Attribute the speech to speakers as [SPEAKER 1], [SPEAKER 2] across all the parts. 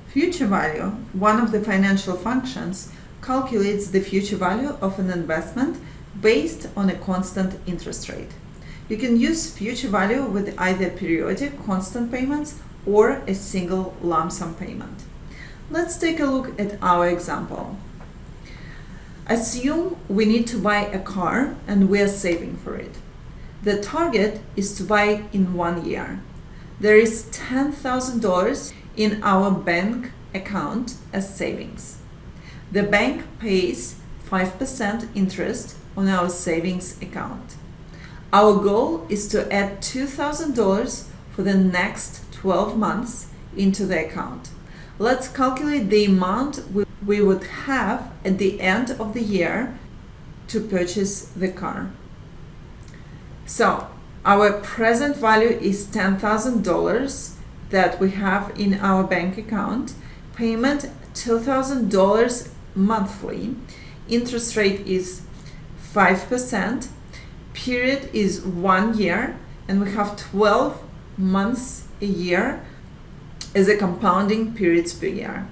[SPEAKER 1] Future value, one of the financial functions, calculates the future value of an investment based on a constant interest rate. You can use future value with either periodic constant payments or a single lump sum payment. Let's take a look at our example. Assume we need to buy a car and we are saving for it. The target is to buy in 1 year. There is $10,000 in our bank account as savings. The bank pays 5% interest on our savings account. Our goal is to add $2,000 for the next 12 months into the account. Let's calculate the amount we would have at the end of the year to purchase the car. So, our present value is $10,000 that we have in our bank account. Payment $2,000 monthly. Interest rate is 5%. Period is 1 year, and we have 12 months a year as a compounding periods per year,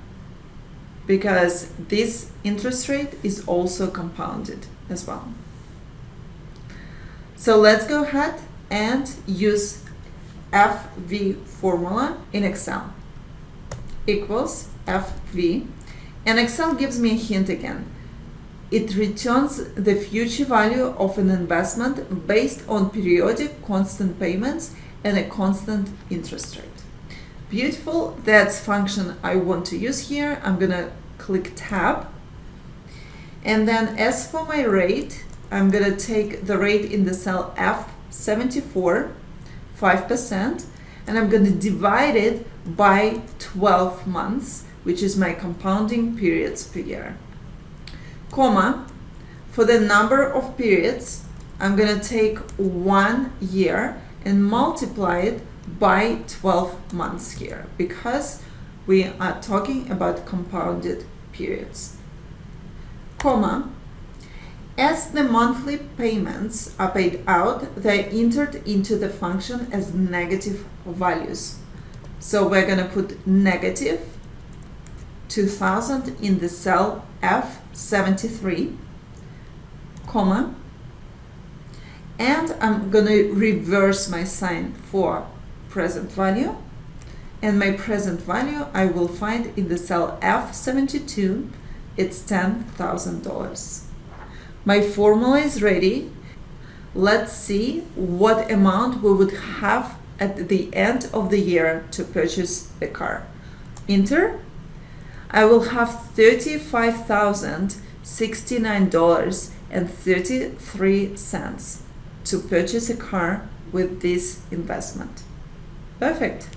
[SPEAKER 1] because this interest rate is also compounded as well. So let's go ahead and use FV formula in Excel. Equals FV, and Excel gives me a hint again. It returns the future value of an investment based on periodic constant payments and a constant interest rate. Beautiful, that's function I want to use here. I'm gonna click Tab, and then as for my rate, I'm gonna take the rate in the cell F74, 5%, and I'm gonna divide it by 12 months, which is my compounding periods per year. Comma, for the number of periods, I'm gonna take 1 year and multiply it by 12 months here, because we are talking about compounded periods. Comma, as the monthly payments are paid out, they are entered into the function as negative values. So we're going to put negative 2,000 in the cell F73, comma, and I'm going to reverse my sign for present value, and my present value I will find in the cell F72. It's $10,000. My formula is ready. Let's see what amount we would have at the end of the year to purchase the car. Enter. I will have $35,069.33 to purchase a car with this investment. Perfect.